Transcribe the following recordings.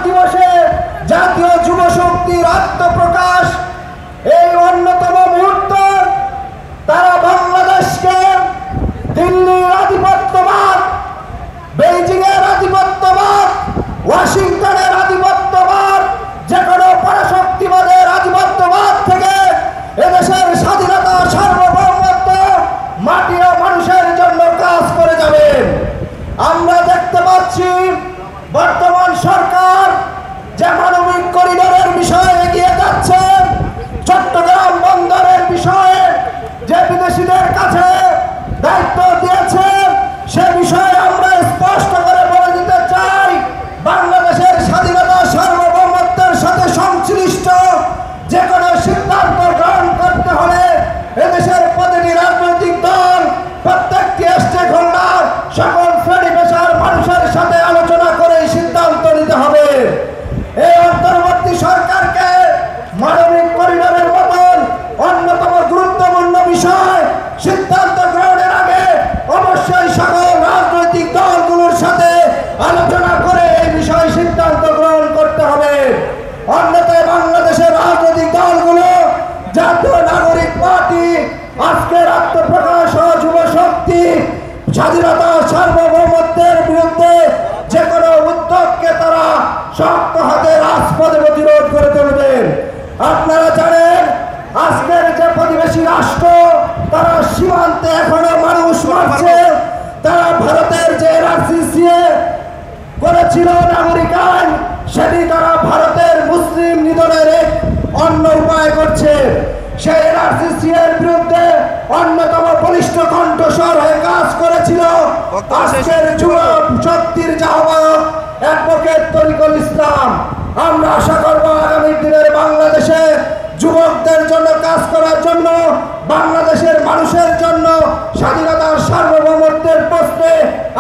দিবসে জাতীয় যুব শক্তির আত্মপ্রকাশ, এই অন্যতম মুহূর্ত। তারা বাংলাদেশকে দিল্লির আধিপত্যবাদ, বেইজিং এর আধিপত্যবাদ, ওয়াশিংটনের আধিপত্যবাদ, যে কোনো পরাশক্তিবাদের আধিপত্যবাদ থেকে এদেশের স্বাধীনতা, সার্বভৌমত্ব, মাটি ও মানুষের জন্য কাজ করে যাবেন। আমরা দেখতে পাচ্ছি বর্তমান সরকার যে মানবিক করিডোরের বিষয়ে এগিয়ে যাচ্ছে, চট্টগ্রাম বন্দরের বিষয়ে যে বিদেশিদের কাছে দায়িত্ব দিয়েছে, সে বিষয়ে আমরা স্পষ্ট করে বলে দিতে চাই, বাংলাদেশের স্বাধীনতা, সার্বভৌমত্বের সাথে সংশ্লিষ্ট যে কোনো সিদ্ধান্ত গ্রহণ করতে হলে এদেশের প্রতিটি রাজনৈতিক দল, প্রত্যেকটি স্টেক হোল্ডার, সকল শ্রেণী পেশার মানুষের সাথে আলোচনা করে সিদ্ধান্ত নিতে হবে। এই অন্তর্বর্তী সরকারকে মানবিক করিডোরের মতন অন্যতম গুরুত্বপূর্ণ বিষয় সিদ্ধান্ত গ্রহণের আগে অবশ্যই সকল রাজনৈতিক দলগুলোর সাথে আলোচনা করে এই বিষয়ে সিদ্ধান্ত গ্রহণ করতে হবে। অন্যথায় বাংলাদেশের রাজনৈতিক দলগুলো, জাতীয় নাগরিক পার্টি, আজকের আত্মপ্রকাশ ও যুব শক্তি স্বাধীনতা, সার্বভৌমত্বের বিরুদ্ধে যে কোনো উদ্যোগকে তারা শক্ত হাতে রাজপথে প্রতিরোধ করে তুলবেন। আপনারা জানেন, আজকের যে প্রতিবেশী রাষ্ট্র, তারা সীমান্তে এখনো মানুষ মারছে। তারা ভারতের যে এনআরসি করেছিল নাগরিক আইন, সেটি তারা ভারতের মুসলিম নিধনের এক অন্য উপায় করছে। সেই এনআরসি এর বিরুদ্ধে অন্যতম বলিষ্ঠ কণ্ঠস্বর হয়ে কাজ করেছিল আজকের যুব শক্তির আহ্বায়ক অ্যাডভোকেট তরিকুল ইসলাম। আমরা আশা করব আগামী দিনের বাংলাদেশে যুবকদের জন্য কাজ করার জন্য, বাংলাদেশের মানুষের জন্য স্বাধীনতার, সার্বভৌমত্বের প্রশ্নে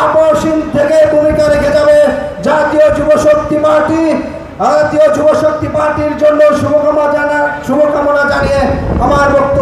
আপসহীন থেকে ভূমিকা রেখে যাবে জাতীয় যুব শক্তি পার্টি। জাতীয় যুব শক্তি পার্টির জন্য শুভকামনা জানিয়ে আমার বক্তব্য